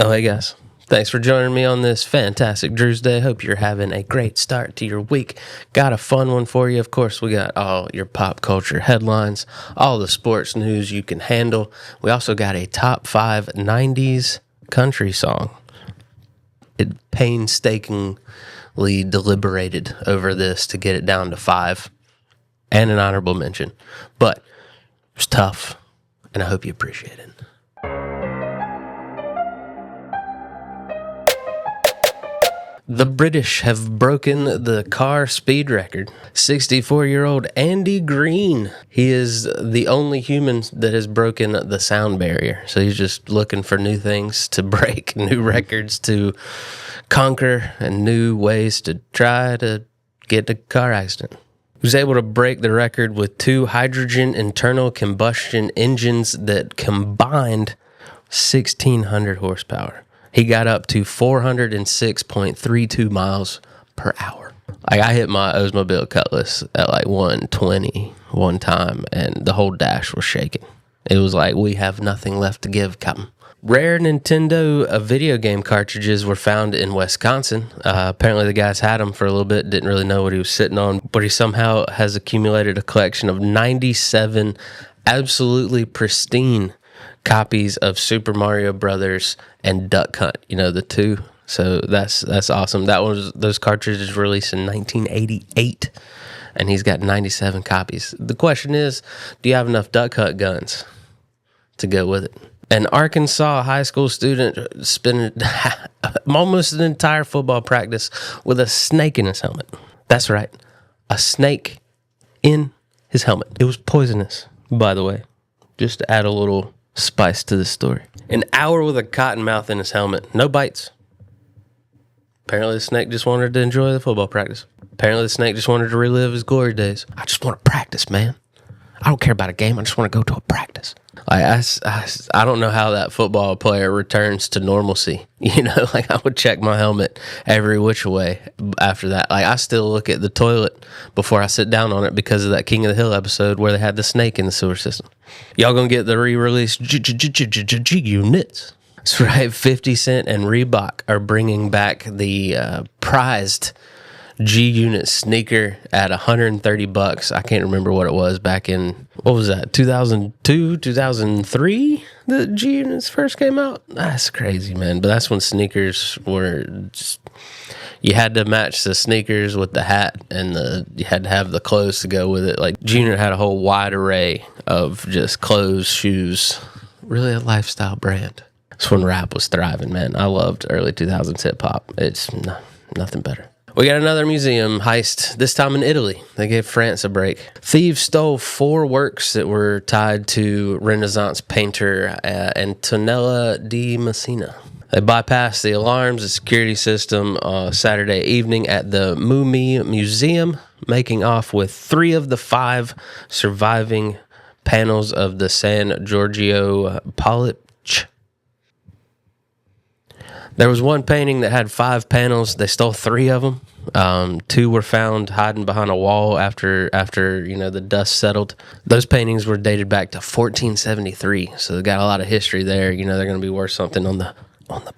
Oh, hey guys. Thanks for joining me on this fantastic Drew's Day. Hope you're having a great start to your week. Got a fun one for you. Of course, we got all your pop culture headlines, all the sports news you can handle. We also got a top 5 90s country song. It painstakingly deliberated over this to get it down to 5 and an honorable mention. But it was tough, and I hope you appreciate it. The British have broken the car speed record. 64-year-old Andy Green. He is the only human that has broken the sound barrier. So he's just looking for new things to break, new records to conquer, and new ways to try to get a car accident. He was able to break the record with 2 hydrogen internal combustion engines that combined 1,600 horsepower. He got up to 406.32 miles per hour. I hit my Oldsmobile Cutlass at like 120 one time, and the whole dash was shaking. It was like, we have nothing left to give, Captain. Rare Nintendo video game cartridges were found in Wisconsin. Apparently the guys had them for a little bit, didn't really know what he was sitting on, but he somehow has accumulated a collection of 97 absolutely pristine copies of Super Mario Brothers and Duck Hunt, the two. So that's awesome. Those cartridges released in 1988, and he's got 97 copies. The question is, do you have enough Duck Hunt guns to go with it? An Arkansas high school student spent almost an entire football practice with a snake in his helmet. That's right, a snake in his helmet. It was poisonous, by the way, just to add a little spice to the story. An hour with a cottonmouth in his helmet. No bites. Apparently the snake just wanted to enjoy the football practice. Apparently the snake just wanted to relive his glory days. I just want to practice, man. I don't care about a game. I just want to go to a practice. I don't know how that football player returns to normalcy. I would check my helmet every which way after that. I still look at the toilet before I sit down on it because of that King of the Hill episode where they had the snake in the sewer system. Y'all gonna get the re-released G-Units. That's right, 50 Cent and Reebok are bringing back the prized G-Unit sneaker at $130. I can't remember what it was back in, what was that, 2002, 2003? The G-Units first came out? That's crazy, man. But that's when sneakers were just, you had to match the sneakers with the hat, and you had to have the clothes to go with it. Like, G-Unit had a whole wide array of just clothes, shoes, really a lifestyle brand. That's when rap was thriving, man. I loved early 2000s hip-hop. It's nothing better. We got another museum heist, this time in Italy. They gave France a break. Thieves stole 4 works that were tied to Renaissance painter Antonella di Messina. They bypassed the alarms and security system Saturday evening at the Mummy Museum, making off with 3 of the 5 surviving panels of the San Giorgio Pollice. There was one painting that had 5 panels. They stole 3 of them. 2 were found hiding behind a wall after the dust settled. Those paintings were dated back to 1473, so they got a lot of history there. They're going to be worth something on the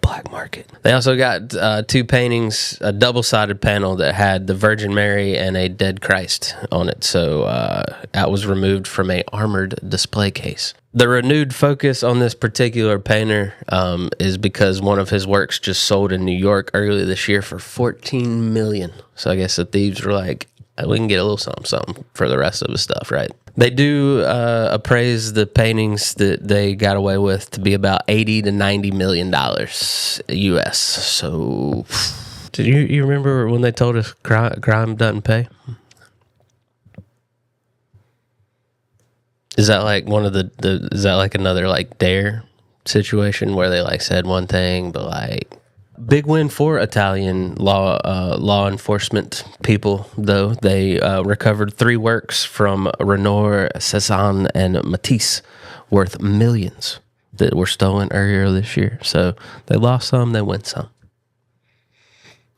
black market. They also got 2 paintings, a double-sided panel that had the Virgin Mary and a dead Christ on it. So that was removed from a armored display case. The renewed focus on this particular painter is because one of his works just sold in New York earlier this year for $14 million. So I guess the thieves were like, we can get a little something for the rest of the stuff, right? They do appraise the paintings that they got away with to be about $80 to $90 million US. So, did you remember when they told us crime doesn't pay? Is that like one of is that like another like Dare situation where they like said one thing, but like big win for Italian law enforcement people, though. They recovered 3 works from Renoir, Cezanne, and Matisse worth millions that were stolen earlier this year. So they lost some, they win some.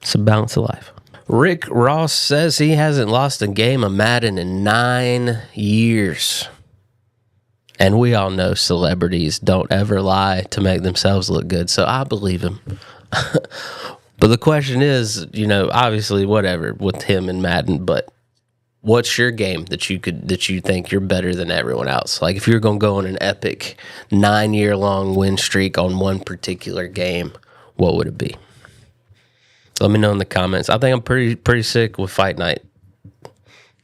It's a balance of life. Rick Ross says he hasn't lost a game of Madden in 9 years. And we all know celebrities don't ever lie to make themselves look good, so I believe him. But the question is, obviously whatever with him and Madden, but what's your game that you think you're better than everyone else? Like if you're going to go on an epic 9-year-long win streak on one particular game, what would it be? Let me know in the comments. I think I'm pretty sick with Fight Night.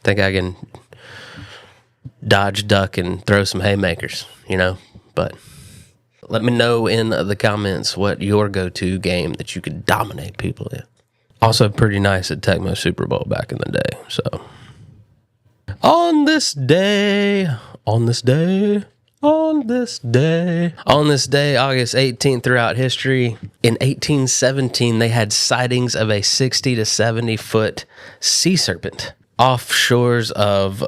Think I can dodge, duck, and throw some haymakers, But let me know in the comments what your go-to game that you could dominate people in. Also pretty nice at Tecmo Super Bowl back in the day. So on this day, August 18th throughout history, in 1817, they had sightings of a 60 to 70 foot sea serpent off shores of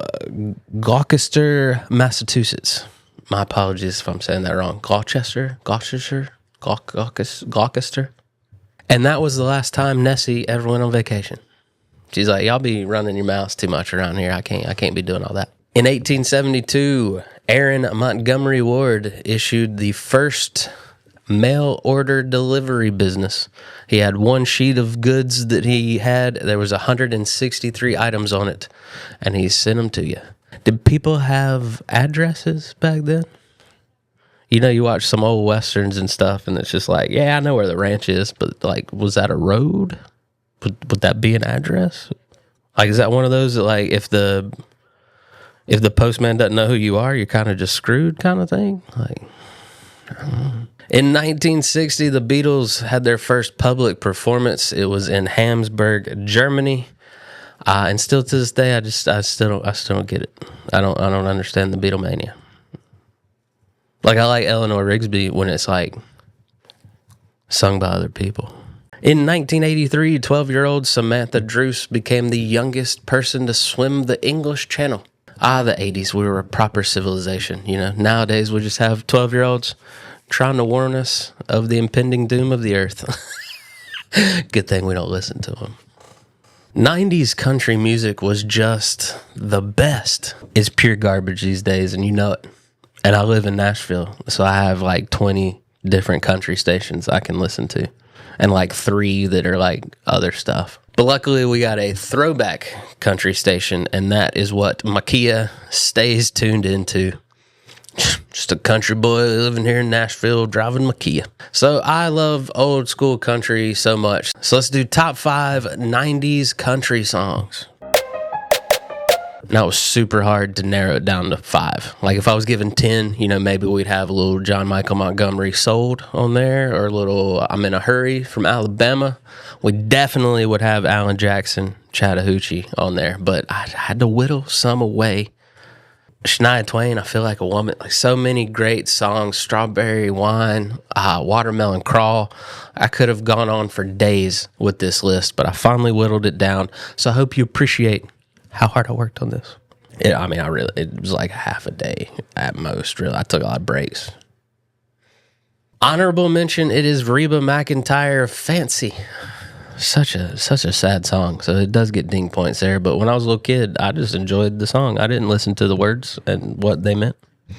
Gloucester, Massachusetts. My apologies if I'm saying that wrong. Gloucester. And that was the last time Nessie ever went on vacation. She's like, y'all be running your mouths too much around here. I can't be doing all that. In 1872, Aaron Montgomery Ward issued the first mail order delivery business. He had one sheet of goods that he had. There was 163 items on it, and he sent them to you. Did people have addresses back then? You watch some old westerns and stuff, and it's just like, yeah, I know where the ranch is, but like, was that a road? Would that be an address? Like, is that one of those that, like, if the postman doesn't know who you are, you're kind of just screwed kind of thing? Like, in 1960, the Beatles had their first public performance. It was in Hamburg, Germany. And still to this day, I still don't get it. I don't understand the Beatlemania. Like, I like Eleanor Rigsby when it's like sung by other people. In 1983, 12-year-old Samantha Druce became the youngest person to swim the English Channel. The 80s, we were a proper civilization, Nowadays, we just have 12-year-olds trying to warn us of the impending doom of the earth. Good thing we don't listen to them. 90s country music was just the best. It's pure garbage these days, and you know it. And I live in Nashville, so I have like 20 different country stations I can listen to, and like 3 that are like other stuff. But luckily, we got a throwback country station, and that is what Makia stays tuned into. Just a country boy living here in Nashville, driving Makia. So I love old school country so much. So let's do top 5 90s country songs. And that was super hard to narrow it down to 5. Like if I was given 10, maybe we'd have a little John Michael Montgomery Sold on there, or a little I'm in a Hurry from Alabama. We definitely would have Alan Jackson, Chattahoochee on there, but I had to whittle some away. Shania Twain, I Feel Like a Woman, like so many great songs, Strawberry Wine, Watermelon Crawl. I could have gone on for days with this list, but I finally whittled it down. So I hope you appreciate how hard I worked on this. It was like half a day at most, really. I took a lot of breaks. Honorable mention, it is Reba McEntire, Fancy. Such a sad song, so it does get ding points there. But when I was a little kid, I just enjoyed the song. I didn't listen to the words and what they meant.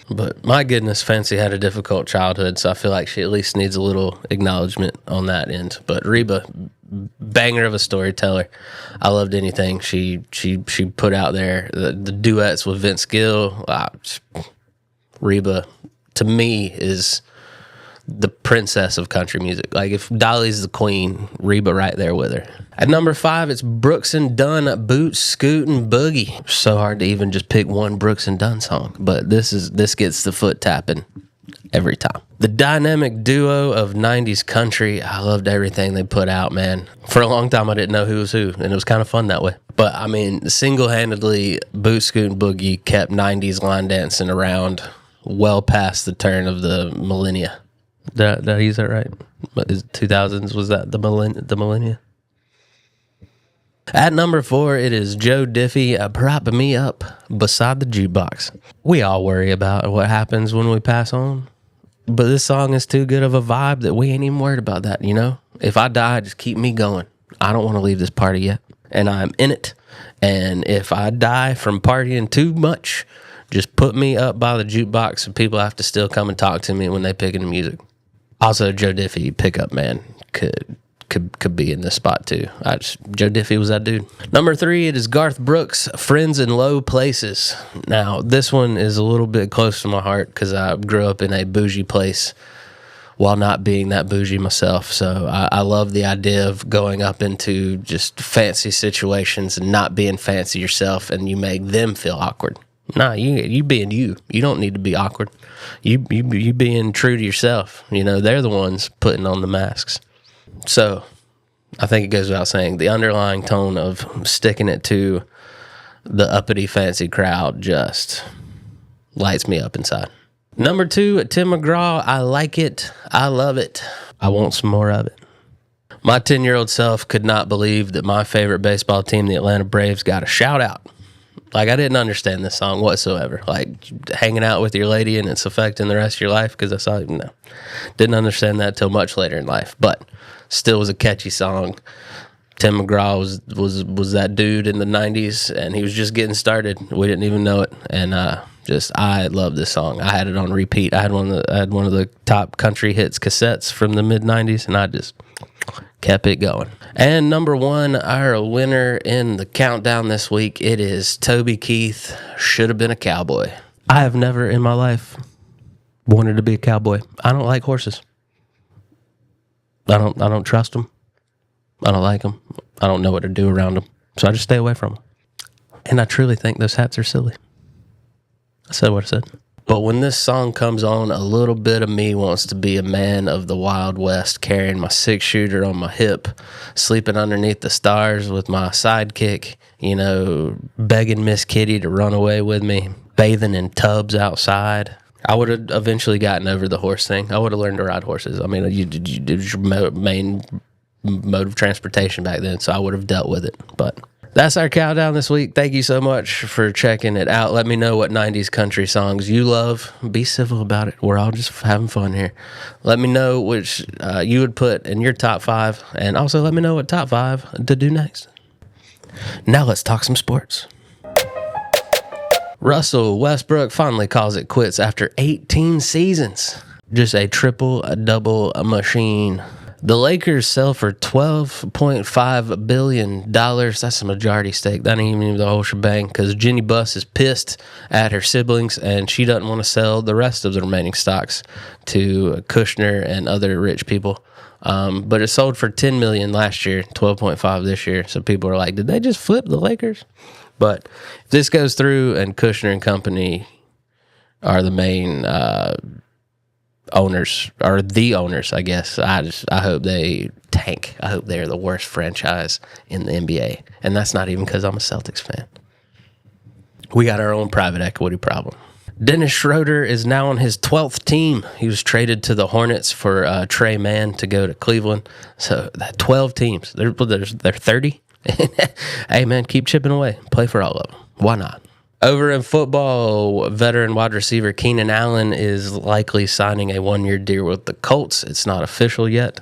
But my goodness, Fancy had a difficult childhood, so I feel like she at least needs a little acknowledgement on that end. But Reba, banger of a storyteller. I loved anything she put out there. The duets with Vince Gill. Reba, to me, is the princess of country music. Like if Dolly's the queen, Reba right there with her. At number 5, it's Brooks and Dunn, Boot Scootin' Boogie. So hard to even just pick one Brooks and Dunn song, but this gets the foot tapping every time. The dynamic duo of 90s country, I loved everything they put out, man. For a long time, I didn't know who was who, and it was kind of fun that way. But, I mean, single-handedly, Boot Scootin' Boogie kept 90s line dancing around well past the turn of the millennia. Did I use that right? But 2000s, was that the millennia? At number 4, it is Joe Diffie, Prop Me Up Beside the Jukebox. We all worry about what happens when we pass on, but this song is too good of a vibe that we ain't even worried about that, If I die, just keep me going. I don't want to leave this party yet, and I'm in it. And if I die from partying too much, Just put me up by the jukebox and people have to still come and talk to me when they pick into music. Also, Joe Diffie, pickup man, could be in this spot too. Joe Diffie was that dude. Number 3, it is Garth Brooks, Friends in Low Places. Now, this one is a little bit close to my heart because I grew up in a bougie place while not being that bougie myself. So I love the idea of going up into just fancy situations and not being fancy yourself, and you make them feel awkward. Nah, you being you. You don't need to be awkward. You being true to yourself. You know, they're the ones putting on the masks. So I think it goes without saying, the underlying tone of sticking it to the uppity fancy crowd just lights me up inside. Number 2, Tim McGraw, I like it. I love it. I want some more of it. My 10-year-old self could not believe that my favorite baseball team, the Atlanta Braves, got a shout out. Like, I didn't understand this song whatsoever. Like, hanging out with your lady and it's affecting the rest of your life because I saw it. No. Didn't understand that till much later in life, but still was a catchy song. Tim McGraw was that dude in the 90s, and he was just getting started. We didn't even know it, and I love this song. I had it on repeat. I had one of the top country hits cassettes from the mid-90s, and I just kept it going. And number 1, our winner in the countdown this week, it is Toby Keith, Should Have Been a Cowboy. I have never in my life wanted to be a cowboy. I don't like horses. I don't trust them. I don't like them. I don't know what to do around them. So I just stay away from them. And I truly think those hats are silly. I said what I said. But when this song comes on, a little bit of me wants to be a man of the Wild West, carrying my 6-shooter on my hip, sleeping underneath the stars with my sidekick, you know, begging Miss Kitty to run away with me, bathing in tubs outside. I would have eventually gotten over the horse thing. I would have learned to ride horses. I mean, it was your main mode of transportation back then, so I would have dealt with it. But that's our countdown this week. Thank you so much for checking it out. Let me know what 90s country songs you love. Be civil about it. We're all just having fun here. Let me know which you would put in your top 5, and also let me know what top 5 to do next. Now let's talk some sports. Russell Westbrook finally calls it quits after 18 seasons. Just a triple-double machine. The Lakers sell for $12.5 billion. That's a majority stake. That ain't even the whole shebang, because Jenny Buss is pissed at her siblings, and she doesn't want to sell the rest of the remaining stocks to Kushner and other rich people. But it sold for $10 million last year, $12.5 this year. So people are like, did they just flip the Lakers? But if this goes through and Kushner and company are the main owners, or the owners, I guess, I hope they tank. I hope they're the worst franchise in the NBA. And that's not even because I'm a Celtics fan. We got our own private equity problem. Dennis Schroeder is now on his 12th team. He was traded to the Hornets for Trey Mann to go to Cleveland. So 12 teams. They're 30. Hey, man, keep chipping away. Play for all of them. Why not? Over in football, veteran wide receiver Keenan Allen is likely signing a 1-year deal with the Colts. It's not official yet.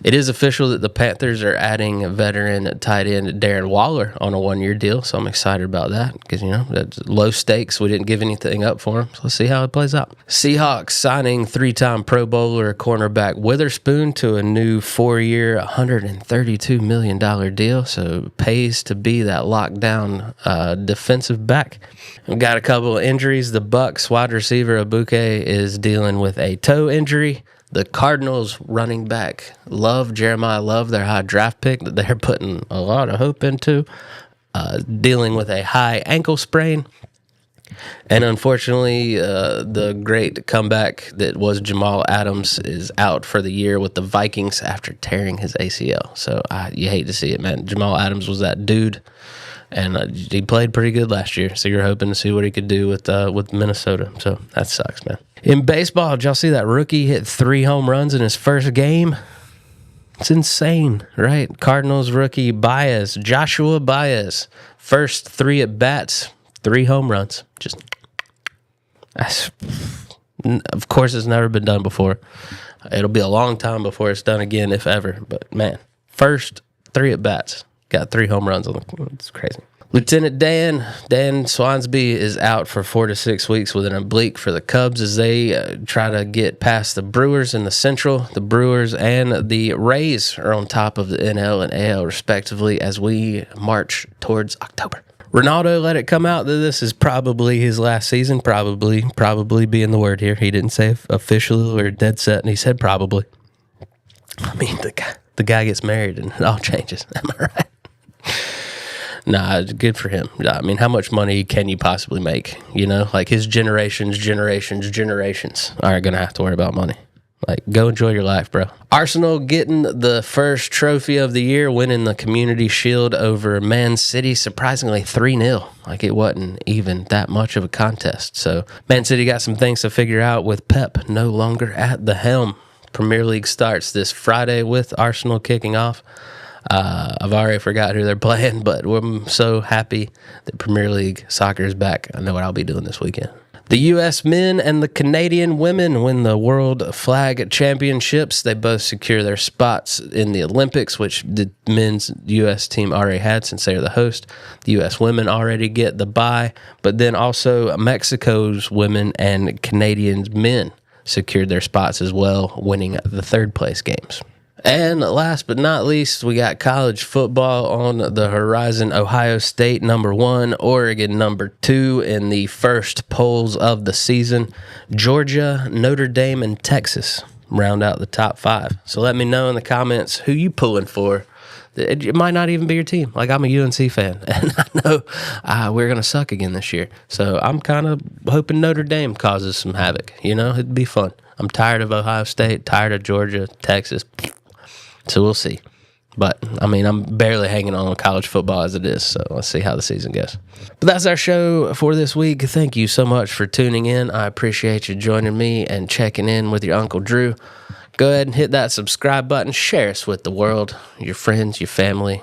It is official that the Panthers are adding veteran tight end Darren Waller on a 1-year deal, so I'm excited about that because, you know, that's low stakes. We didn't give anything up for him, so let's see how it plays out. Seahawks signing 3-time Pro Bowler cornerback Witherspoon to a new 4-year, $132 million deal, so pays to be that lockdown defensive back. We've got a couple of injuries. The Bucs wide receiver Abuke is dealing with a toe injury. The Cardinals running back Jeremiah Love, their high draft pick that they're putting a lot of hope into, dealing with a high ankle sprain. And unfortunately, the great comeback that was Jamal Adams is out for the year with the Vikings after tearing his ACL. So you hate to see it, man. Jamal Adams was that dude, and he played pretty good last year. So you're hoping to see what he could do with Minnesota. So that sucks, man. In baseball, did y'all see that rookie hit 3 home runs in his first game? It's insane, right? Cardinals rookie Joshua Baez, first 3 at-bats, 3 home runs. Of course, it's never been done before. It'll be a long time before it's done again, if ever. But, man, first 3 at-bats, got 3 home runs on the. It's crazy. Lieutenant Dan Swansby is out for 4 to 6 weeks with an oblique for the Cubs as they try to get past the Brewers in the Central. The Brewers and the Rays are on top of the NL and AL respectively as we march towards October. Ronaldo let it come out that this is probably his last season. Probably being the word here. He didn't say official or dead set, and he said probably. I mean, the guy gets married and it all changes. Am I right? Nah, good for him. I mean, how much money can you possibly make? You know, like his generations are going to have to worry about money. Like, go enjoy your life, bro. Arsenal getting the first trophy of the year, winning the Community Shield over Man City, surprisingly 3-0. Like, it wasn't even that much of a contest. So, Man City got some things to figure out with Pep no longer at the helm. Premier League starts this Friday with Arsenal kicking off. I've already forgot who they're playing, but I'm so happy that Premier League soccer is back. I know what I'll be doing this weekend. The U.S. men and the Canadian women win the World Flag Championships. They both secure their spots in the Olympics, which the men's U.S. team already had since they are the host. The U.S. women already get the bye, but then also Mexico's women and Canadians men secured their spots as well, winning the third place games. And last but not least, we got college football on the horizon. Ohio State #1, Oregon #2 in the first polls of the season. Georgia, Notre Dame, and Texas round out the top 5. So let me know in the comments who you pulling for. It might not even be your team. Like, I'm a UNC fan, and I know we're going to suck again this year. So I'm kind of hoping Notre Dame causes some havoc. You know, it'd be fun. I'm tired of Ohio State, tired of Georgia, Texas. So we'll see. But, I mean, I'm barely hanging on college football as it is, so let's see how the season goes. But that's our show for this week. Thank you so much for tuning in. I appreciate you joining me and checking in with your Uncle Drew. Go ahead and hit that subscribe button. Share us with the world, your friends, your family,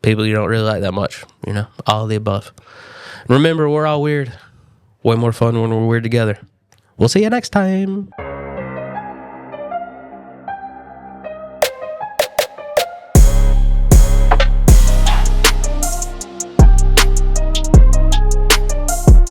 people you don't really like that much, you know, all of the above. And remember, we're all weird. Way more fun when we're weird together. We'll see you next time.